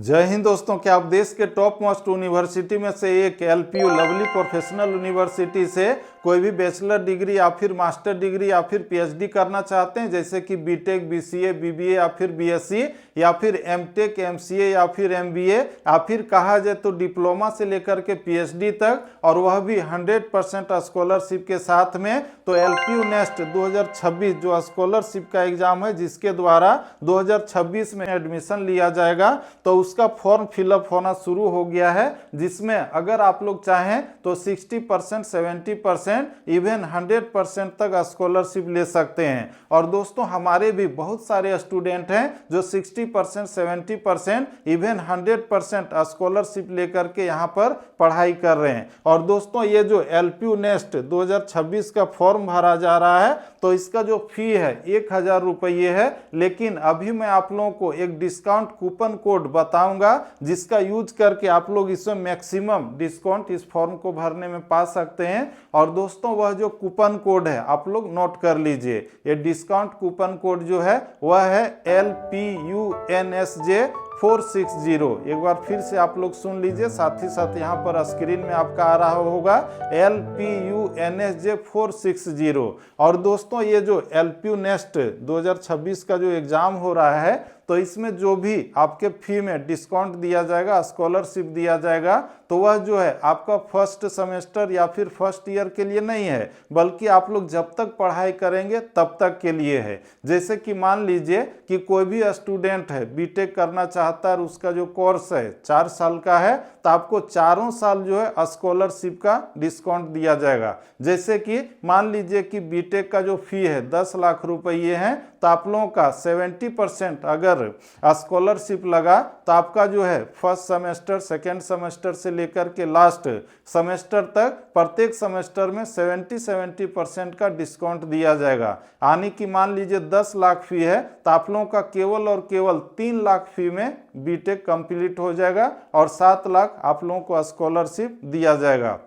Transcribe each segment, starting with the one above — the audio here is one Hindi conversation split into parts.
जय हिंद दोस्तों, क्या आप देश के टॉप मोस्ट यूनिवर्सिटी में से एक एलपीयू लवली प्रोफेशनल यूनिवर्सिटी से कोई भी बैचलर डिग्री या फिर मास्टर डिग्री या फिर पीएचडी करना चाहते हैं, जैसे कि बीटेक, बीसीए, बीबीए या फिर बीएससी या फिर एमटेक, एमसीए या फिर एमबीए या फिर कहा जाए तो डिप्लोमा से लेकर के पीएचडी तक, और वह भी 100% स्कॉलरशिप के साथ में। तो एलपीयू नेस्ट 2026 जो स्कॉलरशिप का एग्जाम है, जिसके द्वारा 2026 में एडमिशन लिया जाएगा, तो उसका फॉर्म फिलअप होना शुरू हो गया है, जिसमें अगर आप लोग चाहें तो 60%, 70%, इवन 100% तक स्कॉलरशिप ले सकते हैं। और दोस्तों, हमारे भी बहुत सारे स्टूडेंट हैं जो 60%, 70%, इवन 100% स्कॉलरशिप लेकर के यहाँ पर पढ़ाई कर रहे हैं। और दोस्तों, ये जो एलपीयू नेस्ट 2026 का फॉर्म भरा जा रहा है, तो इसका जो फी है 1000 रुपये है। लेकिन अभी मैं आप लोगों को एक डिस्काउंट कूपन कोड बताऊंगा, जिसका यूज करके आप लोग इसमें मैक्सिमम डिस्काउंट इस फॉर्म को भरने में पा सकते हैं। और दोस्तों, वह जो कूपन कोड है आप लोग नोट कर लीजिए। ये डिस्काउंट कूपन कोड जो है वह है LPUNSJ 460। एक बार फिर से आप लोग सुन लीजिए, साथ ही साथ यहाँ पर स्क्रीन में आपका आ रहा होगा LPUNSJ 460। और दोस्तों, ये जो एलपीयू नेस्ट 2026 का जो एग्जाम हो रहा है, तो इसमें जो भी आपके फी में डिस्काउंट दिया जाएगा, स्कॉलरशिप दिया जाएगा, तो वह जो है आपका फर्स्ट सेमेस्टर या फिर फर्स्ट ईयर के लिए नहीं है, बल्कि आप लोग जब तक पढ़ाई करेंगे तब तक के लिए है। जैसे कि मान लीजिए कि कोई भी स्टूडेंट है, बीटेक करना चाहता है और उसका जो कोर्स है 4 साल का है, तो आपको 4 साल जो है स्कॉलरशिप का डिस्काउंट दिया जाएगा। जैसे कि मान लीजिए कि बीटेक का जो फी है 10 लाख रुपये है, तो आप लोगों का 70% अगर स्कॉलरशिप लगा, तो आपका जो है फर्स्ट सेमेस्टर, सेकेंड सेमेस्टर से लेकर के लास्ट सेमेस्टर तक प्रत्येक सेमेस्टर में 70% का डिस्काउंट दिया जाएगा। यानी कि मान लीजिए 10 लाख फी है, तो आप लोगों का केवल और केवल 3 लाख फी में बीटेक कंप्लीट हो जाएगा और 7 लाख आप लोगों को स्कॉलरशिप दिया जाएगा।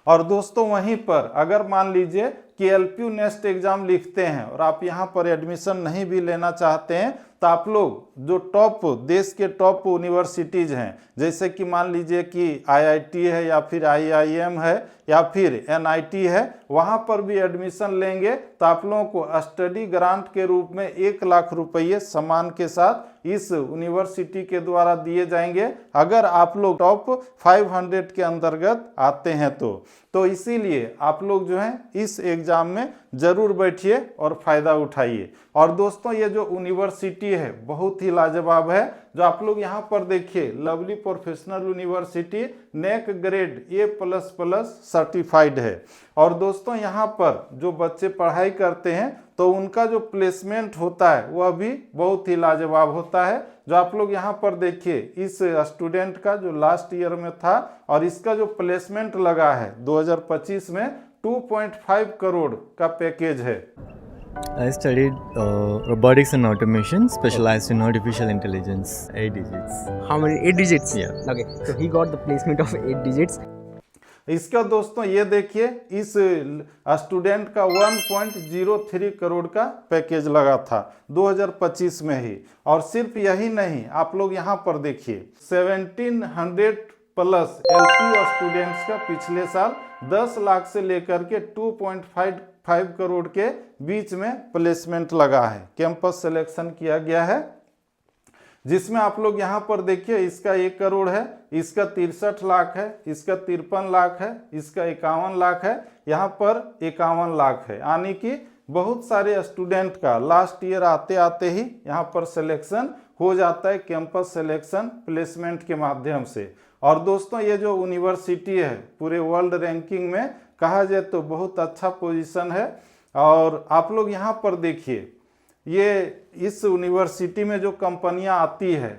और दोस्तों, वहीं पर अगर मान लीजिए कि एलपीयू नेस्ट एग्जाम लिखते हैं और आप यहाँ पर एडमिशन नहीं भी लेना चाहते हैं, तो आप लोग जो टॉप देश के टॉप यूनिवर्सिटीज़ हैं, जैसे कि मान लीजिए कि आईआईटी है या फिर आईआईएम है या फिर एनआईटी है, वहाँ पर भी एडमिशन लेंगे तो आप लोगों को स्टडी ग्रांट के रूप में 1 लाख रुपये सम्मान के साथ इस यूनिवर्सिटी के द्वारा दिए जाएंगे, अगर आप लोग टॉप 500 के अंतर्गत आते हैं तो इसीलिए आप लोग जो हैं इस एग्जाम में जरूर बैठिए और फायदा उठाइए। और दोस्तों, ये जो यूनिवर्सिटी है बहुत ही लाजवाब है, जो आप लोग यहाँ पर देखिए, lovely professional university neck grade A++ certified है। और दोस्तों, यहाँ पर जो बच्चे पढ़ाई करते हैं तो उनका जो प्लेसमेंट होता है वह भी बहुत ही लाजवाब होता है। जो आप लोग यहाँ पर देखिए, इस स्टूडेंट का जो लास्ट ईयर में था और इसका जो प्लेसमेंट लगा है 2025 में 2.5 करोड़ का पैकेज है। I studied robotics and automation, specialized in artificial intelligence. 8 digits. How many? 8 digits? Yeah. Okay, so he got the placement of 8 digits. इसका दोस्तों ये देखिए, इस स्टूडेंट का 1.03 करोड़ का पैकेज लगा था 2025 में ही। और सिर्फ यही नहीं, आप लोग यहाँ पर देखिए 1700+ एलपीयू स्टूडेंट्स का पिछले साल 10 लाख से लेकर के 2.5 करोड़ के बीच में प्लेसमेंट लगा है, कैंपस सिलेक्शन किया गया है, जिसमें आप लोग यहाँ पर देखिए इसका 1 करोड़ है, इसका 63 लाख है, इसका 53 लाख है, इसका 51 लाख है, यहाँ पर 51 लाख है। यानी कि बहुत सारे स्टूडेंट का लास्ट ईयर आते आते ही यहाँ पर सिलेक्शन हो जाता है, कैंपस सिलेक्शन प्लेसमेंट के माध्यम से। और दोस्तों, ये जो यूनिवर्सिटी है पूरे वर्ल्ड रैंकिंग में कहा जाए तो बहुत अच्छा पोजीशन है। और आप लोग यहाँ पर देखिए, ये इस यूनिवर्सिटी में जो कंपनियां आती है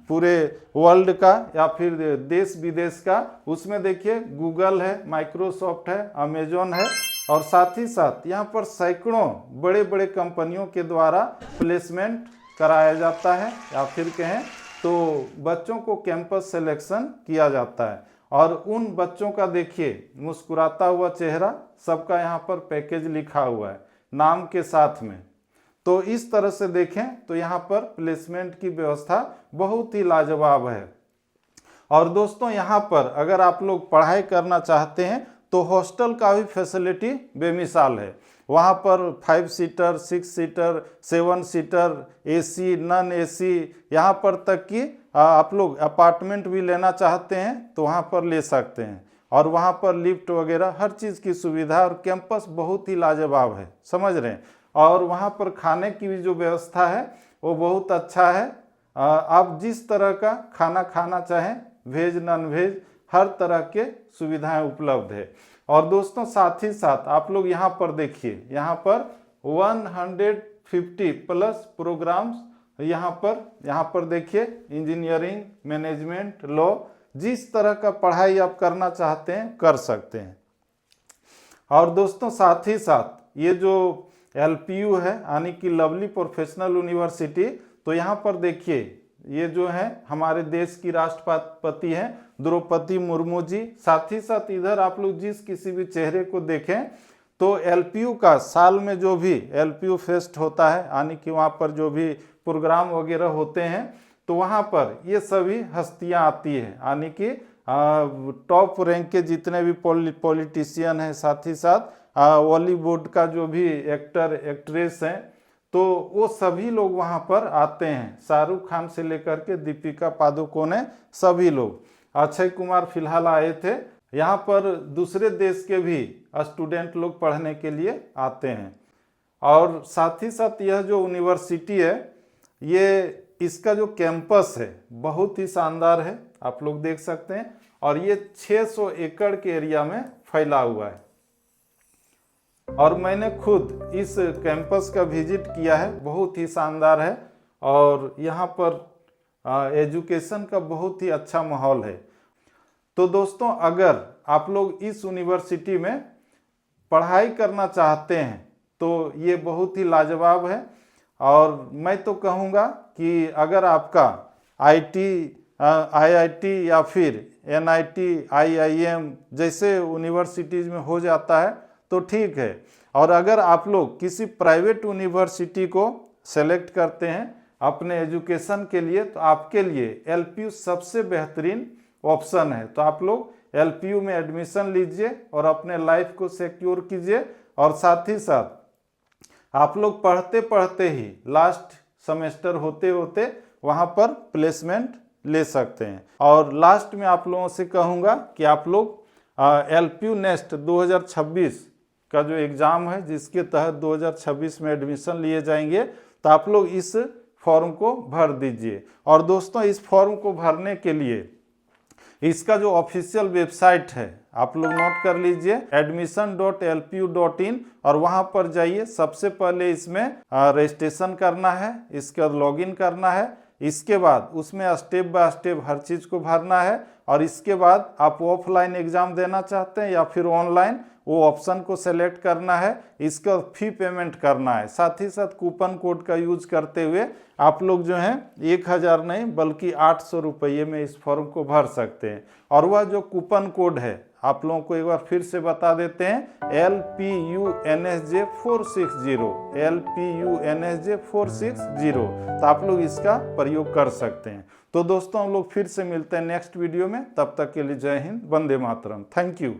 पूरे वर्ल्ड का या फिर देश विदेश का, उसमें देखिए गूगल है, माइक्रोसॉफ्ट है, अमेजॉन है, और साथ ही साथ यहाँ पर सैकड़ों बड़े बड़े कंपनियों के द्वारा प्लेसमेंट कराया जाता है, या फिर कहें तो बच्चों को कैंपस सिलेक्शन किया जाता है। और उन बच्चों का देखिए मुस्कुराता हुआ चेहरा, सबका यहाँ पर पैकेज लिखा हुआ है नाम के साथ में। तो इस तरह से देखें तो यहाँ पर प्लेसमेंट की व्यवस्था बहुत ही लाजवाब है। और दोस्तों यहाँ पर अगर आप लोग पढ़ाई करना चाहते हैं तो हॉस्टल का भी फैसिलिटी बेमिसाल है। वहाँ पर 5 seater, 6 seater, 7 seater, AC, non AC, यहाँ पर तक कि आप लोग अपार्टमेंट भी लेना चाहते हैं तो वहाँ पर ले सकते हैं। और वहाँ पर लिफ्ट वगैरह हर चीज़ की सुविधा, और कैंपस बहुत ही लाजवाब है, समझ रहे हैं। और वहाँ पर खाने की भी जो व्यवस्था है वो बहुत अच्छा है। आप जिस तरह का खाना खाना चाहें, वेज नॉन वेज, हर तरह के सुविधाएं उपलब्ध है। और दोस्तों साथ ही साथ आप लोग यहाँ पर देखिए, यहाँ पर 150 प्लस प्रोग्राम्स यहाँ पर देखिए, इंजीनियरिंग, मैनेजमेंट, लॉ, जिस तरह का पढ़ाई आप करना चाहते हैं कर सकते हैं। और दोस्तों साथ ही साथ ये जो LPU है यानी कि लवली प्रोफेशनल यूनिवर्सिटी, तो यहाँ पर देखिए ये जो है हमारे देश की राष्ट्रपति हैं द्रौपदी मुर्मू जी। साथ ही साथ इधर आप लोग जिस किसी भी चेहरे को देखें तो LPU का साल में जो भी LPU फेस्ट होता है यानी कि वहाँ पर जो भी प्रोग्राम वगैरह होते हैं तो वहाँ पर ये सभी हस्तियाँ आती हैं, यानी कि टॉप रैंक के जितने भी पॉलिटिशियन हैं, साथ ही साथ बॉलीवुड का जो भी एक्टर एक्ट्रेस हैं, तो वो सभी लोग वहाँ पर आते हैं। शाहरुख खान से लेकर के दीपिका पादुकोण, सभी लोग। अक्षय कुमार फिलहाल आए थे। यहाँ पर दूसरे देश के भी स्टूडेंट लोग पढ़ने के लिए आते हैं। और साथ ही साथ यह जो यूनिवर्सिटी है, ये इसका जो कैंपस है बहुत ही शानदार है, आप लोग देख सकते हैं। और ये 600 एकड़ के एरिया में फैला हुआ है। और मैंने खुद इस कैंपस का विजिट किया है, बहुत ही शानदार है। और यहाँ पर एजुकेशन का बहुत ही अच्छा माहौल है। तो दोस्तों अगर आप लोग इस यूनिवर्सिटी में पढ़ाई करना चाहते हैं तो ये बहुत ही लाजवाब है। और मैं तो कहूँगा कि अगर आपका IIT या फिर NIT, IIM जैसे यूनिवर्सिटीज़ में हो जाता है तो ठीक है। और अगर आप लोग किसी प्राइवेट यूनिवर्सिटी को सेलेक्ट करते हैं अपने एजुकेशन के लिए तो आपके लिए LPU सबसे बेहतरीन ऑप्शन है। तो आप लोग LPU में एडमिशन लीजिए और अपने लाइफ को सिक्योर कीजिए। और साथ ही साथ आप लोग पढ़ते पढ़ते ही लास्ट सेमेस्टर होते होते वहाँ पर प्लेसमेंट ले सकते हैं। और लास्ट में आप लोगों से कहूँगा कि आप लोग LPU नेस्ट 2026 का जो एग्ज़ाम है, जिसके तहत 2026 में एडमिशन लिए जाएंगे, तो आप लोग इस फॉर्म को भर दीजिए। और दोस्तों इस फॉर्म को भरने के लिए इसका जो ऑफिशियल वेबसाइट है आप लोग नोट कर लीजिए, admission.lpu.in, और वहाँ पर जाइए। सबसे पहले इसमें रजिस्ट्रेशन करना है, इसका लॉगिन करना है। इसके बाद उसमें स्टेप बाय स्टेप हर चीज़ को भरना है। और इसके बाद आप ऑफलाइन एग्ज़ाम देना चाहते हैं या फिर ऑनलाइन, वो ऑप्शन को सेलेक्ट करना है। इसका फी पेमेंट करना है। साथ ही साथ कूपन कोड का यूज करते हुए आप लोग जो हैं 1000 नहीं बल्कि 800 रुपये में इस फॉर्म को भर सकते हैं। और वह जो कूपन कोड है आप लोगों को एक बार फिर से बता देते हैं, LPUNSJ460, LPUNSJ460। तो आप लोग इसका प्रयोग कर सकते हैं। तो दोस्तों हम लोग फिर से मिलते हैं नेक्स्ट वीडियो में। तब तक के लिए जय हिंद, वंदे मातरम। Thank you.